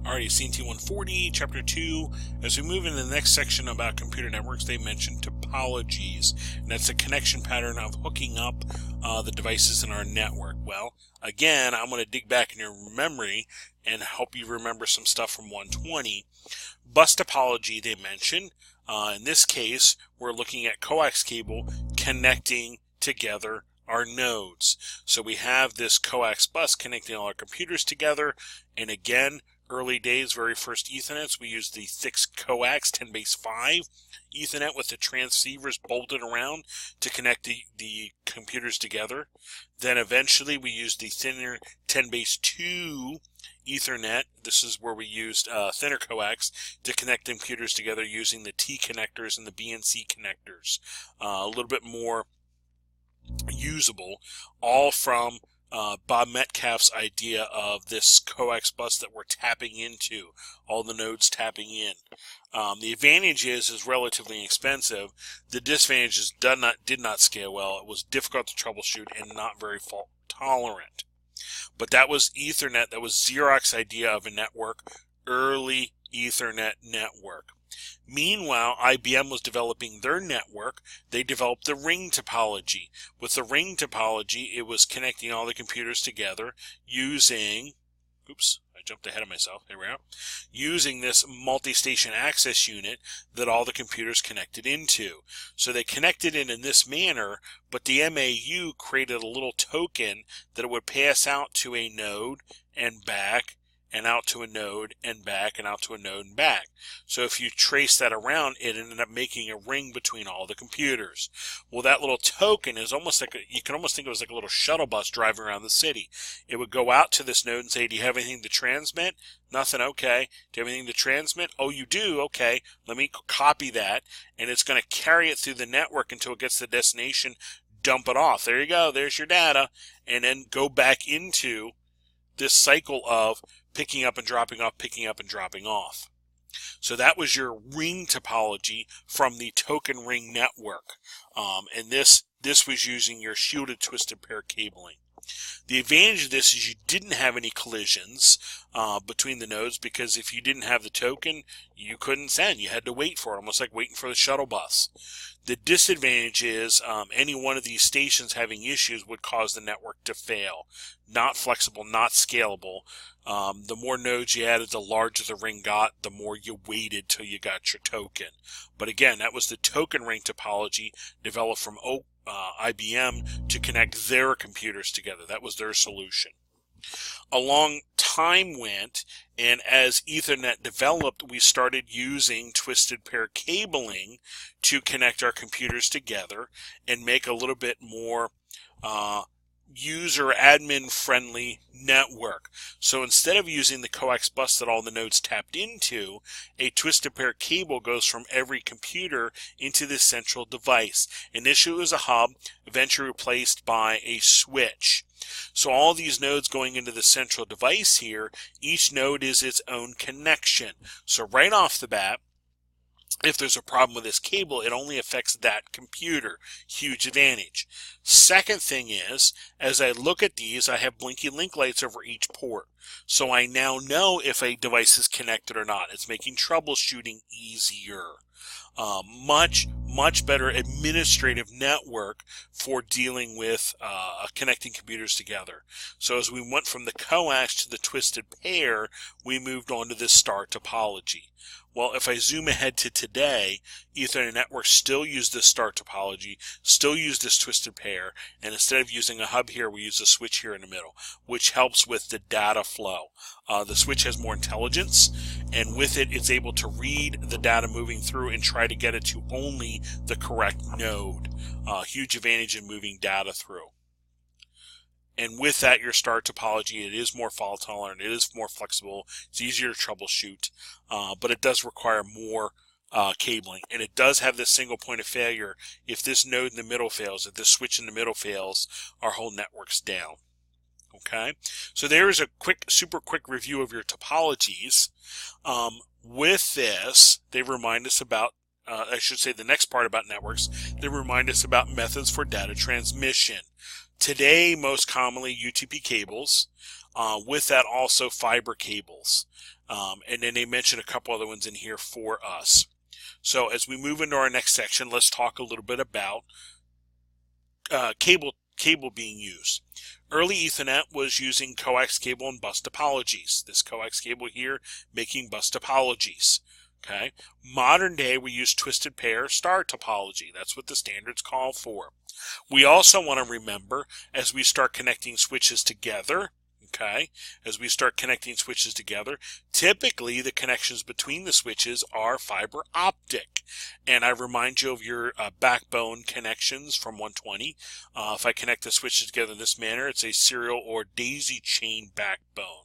Alrighty, CNT140, Chapter 2. As we move into the next section about computer networks, they mention topologies, and that's a connection pattern of hooking up the devices in our network. Well, again, I'm going to dig back in your memory and help you remember some stuff from 120. Bus topology, they mention. In this case, we're looking at coax cable connecting together our nodes. So we have this coax bus connecting all our computers together, and again, early days, very first Ethernets, we used the thick coax 10^5 Ethernet with the transceivers bolted around to connect the computers together. Then eventually we used the thinner 10^2 Ethernet. This is where we used thinner coax to connect computers together using the T connectors and the B and C connectors. A little bit more usable, all from Bob Metcalfe's idea of this coax bus that we're tapping into, all the nodes tapping in. The advantage is relatively expensive. The disadvantage is did not scale well. It was difficult to troubleshoot and not very fault tolerant. But that was Ethernet. That was Xerox's idea of a network, early Ethernet network. Meanwhile, IBM was developing their network. They developed the ring topology. With the ring topology, it was connecting all the computers together using, oops, I jumped ahead of myself, here we are, using this multi-station access unit that all the computers connected into. So they connected it in this manner, but the MAU created a little token that it would pass out to a node and back, and out to a node and back, and out to a node and back. So if you trace that around, it ended up making a ring between all the computers. Well, that little token is almost like you can almost think it was like a little shuttle bus driving around the city. It would go out to this node and say, do you have anything to transmit? Nothing. Okay. Do you have anything to transmit? Oh, you do? Okay. Let me copy that. And it's going to carry it through the network until it gets to the destination, dump it off. There you go. There's your data. And then go back into this cycle of picking up and dropping off, picking up and dropping off. So that was your ring topology from the token ring network. And this was using your shielded twisted pair cabling. The advantage of this is you didn't have any collisions between the nodes, because if you didn't have the token, you couldn't send. You had to wait for it, almost like waiting for the shuttle bus. The disadvantage is any one of these stations having issues would cause the network to fail. Not flexible, not scalable. The more nodes you added, the larger the ring got, the more you waited till you got your token. But again, that was the token ring topology developed from IBM to connect their computers together. That was their solution. Along time went, and as Ethernet developed, we started using twisted pair cabling to connect our computers together and make a little bit more user admin friendly network. So instead of using the coax bus that all the nodes tapped into, a twisted pair cable goes from every computer into this central device. Initially it was a hub, eventually replaced by a switch. So all these nodes going into the central device here, each node is its own connection. So right off the bat, if there's a problem with this cable, it only affects that computer. Huge advantage. Second thing is, as I look at these, I have blinky link lights over each port. So I now know if a device is connected or not. It's making troubleshooting easier. Much better administrative network for dealing with connecting computers together. So as we went from the coax to the twisted pair, we moved on to this star topology. Well, if I zoom ahead to today, Ethernet networks still use this star topology, still use this twisted pair, and instead of using a hub here, we use a switch here in the middle, which helps with the data flow. The switch has more intelligence, and with it, it's able to read the data moving through and try to get it to only the correct node. Huge advantage in moving data through. And with that, your star topology, it is more fault tolerant, it is more flexible, it's easier to troubleshoot, but it does require more cabling. And it does have this single point of failure. If this node in the middle fails, if this switch in the middle fails, our whole network's down. Okay, so there is a super quick review of your topologies. With this, they remind us about, I should say the next part about networks, they remind us about methods for data transmission. Today, most commonly UTP cables. With that, also fiber cables. And then they mentioned a couple other ones in here for us. So as we move into our next section, let's talk a little bit about cable being used. Early Ethernet was using coax cable and bus topologies. This coax cable here making bus topologies. Okay. Modern day we use twisted pair star topology. That's what the standards call for. We also want to remember as we start connecting switches together. Okay, as we start connecting switches together, typically the connections between the switches are fiber optic. And I remind you of your backbone connections from 120. If I connect the switches together in this manner, it's a serial or daisy chain backbone.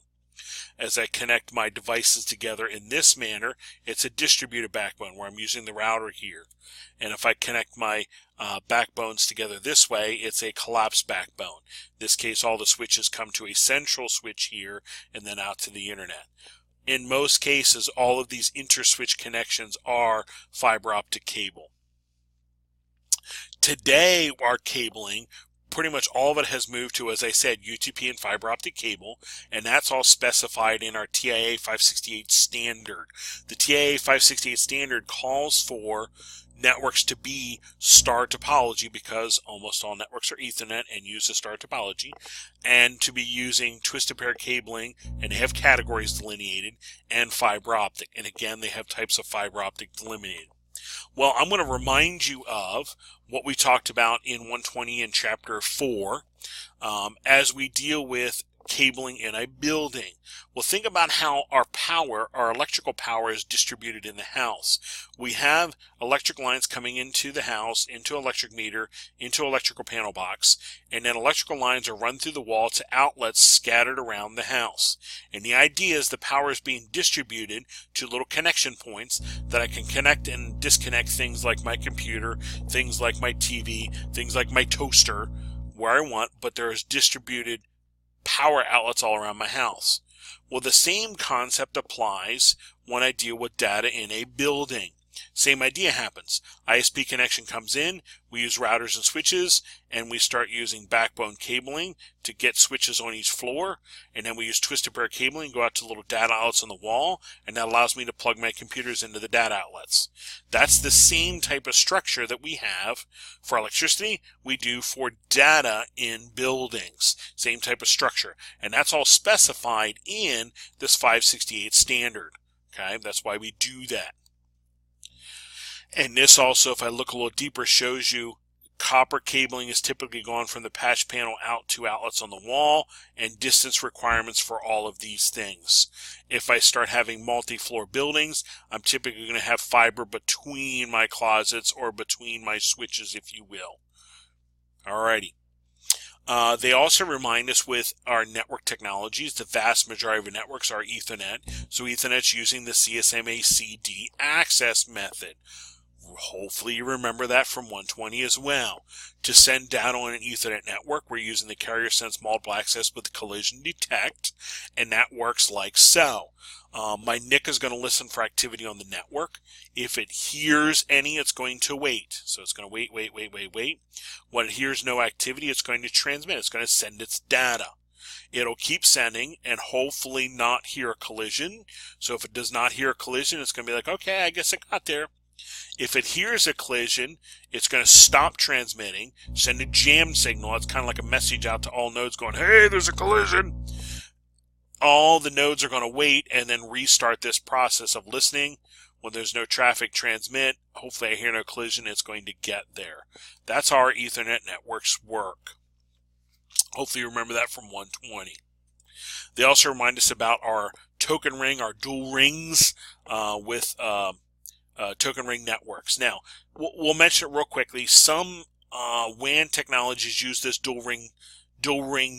As I connect my devices together in this manner, it's a distributed backbone where I'm using the router here. And if I connect my backbones together this way, it's a collapsed backbone. In this case, all the switches come to a central switch here and then out to the internet. In most cases, all of these inter-switch connections are fiber optic cable. Today, our cabling, pretty much all of it has moved to, as I said, UTP and fiber optic cable, and that's all specified in our TIA 568 standard. The TIA 568 standard calls for networks to be star topology because almost all networks are Ethernet and use a star topology, and to be using twisted pair cabling, and they have categories delineated, and fiber optic. And again, they have types of fiber optic delineated. Well, I'm going to remind you of what we talked about in 120 in Chapter 4 as we deal with cabling in a building. Well, think about how our electrical power is distributed in the house. We have electric lines coming into the house, into electric meter, into electrical panel box, and then electrical lines are run through the wall to outlets scattered around the house. And the idea is the power is being distributed to little connection points that I can connect and disconnect things like my computer, things like my TV, things like my toaster, where I want, but there is distributed power outlets all around my house. Well, the same concept applies when I deal with data in a building. Same idea happens. ISP connection comes in, we use routers and switches, and we start using backbone cabling to get switches on each floor, and then we use twisted pair cabling, go out to little data outlets on the wall, and that allows me to plug my computers into the data outlets. That's the same type of structure that we have for electricity, we do for data in buildings. Same type of structure, and that's all specified in this 568 standard. Okay, that's why we do that. And this also, if I look a little deeper, shows you copper cabling is typically gone from the patch panel out to outlets on the wall, and distance requirements for all of these things. If I start having multi-floor buildings, I'm typically going to have fiber between my closets or between my switches, if you will. Alrighty. They also remind us with our network technologies, the vast majority of our networks are Ethernet. So Ethernet's using the CSMA-CD access method. Hopefully you remember that from 120 as well. To send data on an Ethernet network, we're using the carrier sense multiple access with collision detect, and that works like so. My NIC is going to listen for activity on the network. If it hears any, it's going to wait. So it's going to wait. When it hears no activity, it's going to transmit. It's going to send its data. It'll keep sending and hopefully not hear a collision. So if it does not hear a collision, it's going to be like, okay, I guess it got there. If it hears a collision, it's going to stop transmitting, send a jam signal. It's kind of like a message out to all nodes going, hey, there's a collision. All the nodes are going to wait and then restart this process of listening. When there's no traffic, transmit. Hopefully I hear no collision. It's going to get there. That's how our Ethernet networks work. Hopefully you remember that from 120. They also remind us about our token ring, our dual rings with token ring networks. Now, we'll mention it real quickly. Some WAN technologies use this dual ring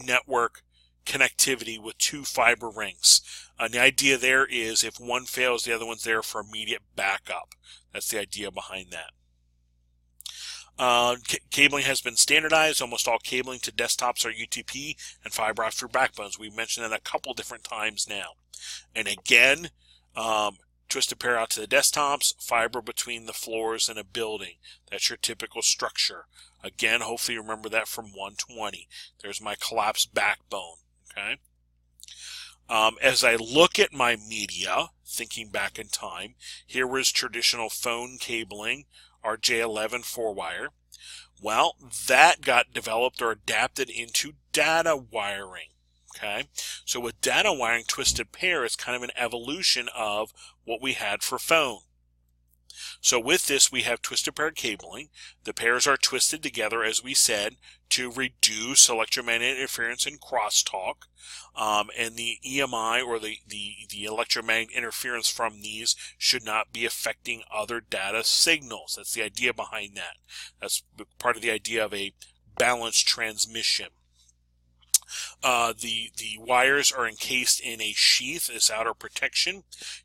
network connectivity with two fiber rings. And the idea there is if one fails, the other one's there for immediate backup. That's the idea behind that. Cabling has been standardized. Almost all cabling to desktops are UTP and fiber optic backbones. We've mentioned that a couple different times now. And again, twisted pair out to the desktops, fiber between the floors in a building. That's your typical structure. Again, hopefully you remember that from 120. There's my collapsed backbone. Okay. As I look at my media, thinking back in time, here was traditional phone cabling, RJ11 4-wire. Well, that got developed or adapted into data wiring. Okay, so with data wiring, twisted pair is kind of an evolution of what we had for phone. So with this, we have twisted pair cabling. The pairs are twisted together, as we said, to reduce electromagnetic interference and crosstalk. And the EMI, or the electromagnetic interference from these, should not be affecting other data signals. That's the idea behind that. That's part of the idea of a balanced transmission. The wires are encased in a sheath as outer protection,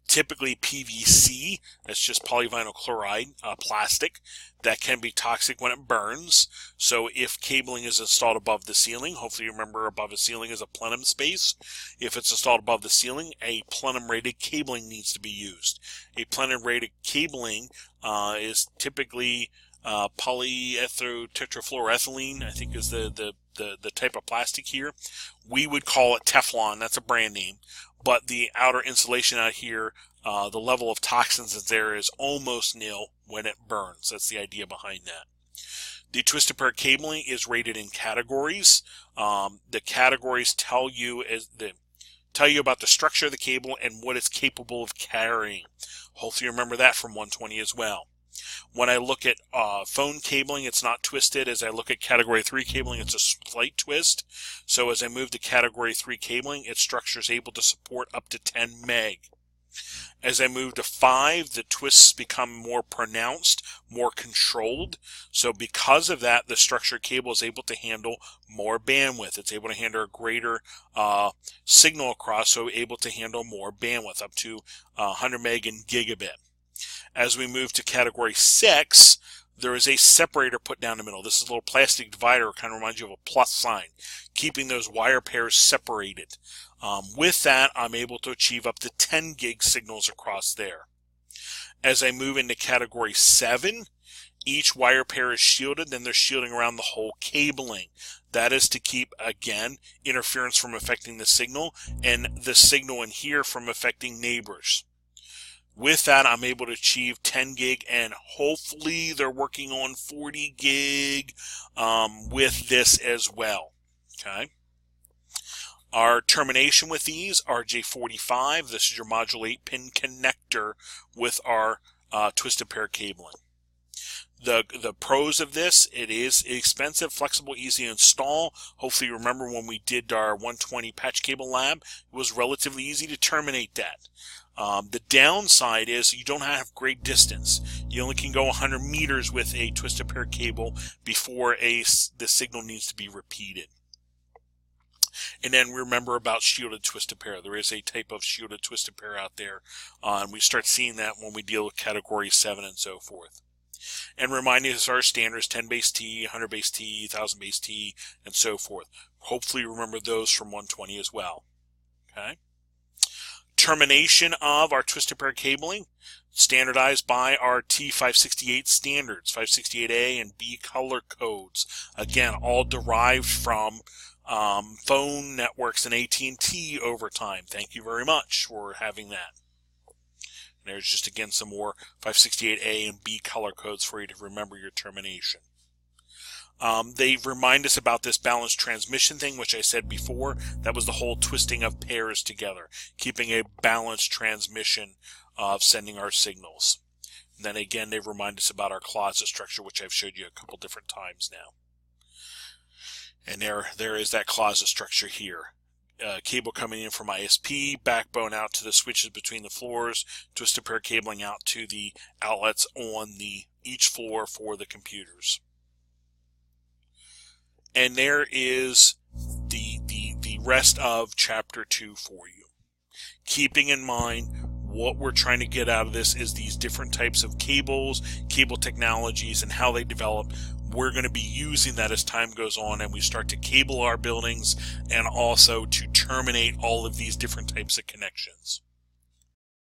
typically PVC. That's just polyvinyl chloride plastic that can be toxic when it burns. So if cabling is installed above the ceiling, hopefully you remember above the ceiling is a plenum space. If it's installed above the ceiling, a plenum rated cabling needs to be used. A plenum rated cabling is typically polyethyl-tetrafluoroethylene, I think is the type of plastic here. We would call it Teflon, that's a brand name, but the outer insulation out here, the level of toxins that's there is almost nil when it burns. That's the idea behind that. The twisted pair cabling is rated in categories. The categories tell you about the structure of the cable and what it's capable of carrying. Hopefully you remember that from 120 as well. When I look at phone cabling, it's not twisted. As I look at Category 3 cabling, it's a slight twist. So as I move to Category 3 cabling, its structure is able to support up to 10 meg. As I move to 5, the twists become more pronounced, more controlled. So because of that, the structure cable is able to handle more bandwidth. It's able to handle a greater signal across, so able to handle more bandwidth, up to 100 meg and gigabit. As we move to Category 6, there is a separator put down the middle. This is a little plastic divider, kind of reminds you of a plus sign, keeping those wire pairs separated. With that, I'm able to achieve up to 10 gig signals across there. As I move into Category 7, each wire pair is shielded, then they're shielding around the whole cabling. That is to keep, again, interference from affecting the signal, and the signal in here from affecting neighbors. With that, I'm able to achieve 10 gig, and hopefully they're working on 40 gig with this as well. Okay. Our termination with these, RJ45. This is your module 8-pin connector with our twisted pair cabling. The pros of this, it is expensive, flexible, easy to install. Hopefully you remember when we did our 120 patch cable lab, it was relatively easy to terminate that. The downside is you don't have great distance. You only can go 100 meters with a twisted pair cable before the signal needs to be repeated. And then remember about shielded twisted pair. There is a type of shielded twisted pair out there, and we start seeing that when we deal with Category 7 and so forth. And reminding us our standards, 10 base T, 100 base T, 1000 base T, and so forth. Hopefully remember those from 120 as well. Okay. Termination of our twisted pair cabling, standardized by our T568 standards, 568A and B color codes. Again, all derived from phone networks and AT&T over time. Thank you very much for having that. And there's just again some more 568A and B color codes for you to remember your termination. They remind us about this balanced transmission thing, which I said before. That was the whole twisting of pairs together, keeping a balanced transmission of sending our signals. And then again, they remind us about our closet structure, which I've showed you a couple different times now. And there is that closet structure here. Cable coming in from ISP, backbone out to the switches between the floors, twisted pair cabling out to the outlets on each floor for the computers. And there is the rest of Chapter 2 for you. Keeping in mind what we're trying to get out of this is these different types of cables, cable technologies, and how they develop. We're going to be using that as time goes on and we start to cable our buildings and also to terminate all of these different types of connections.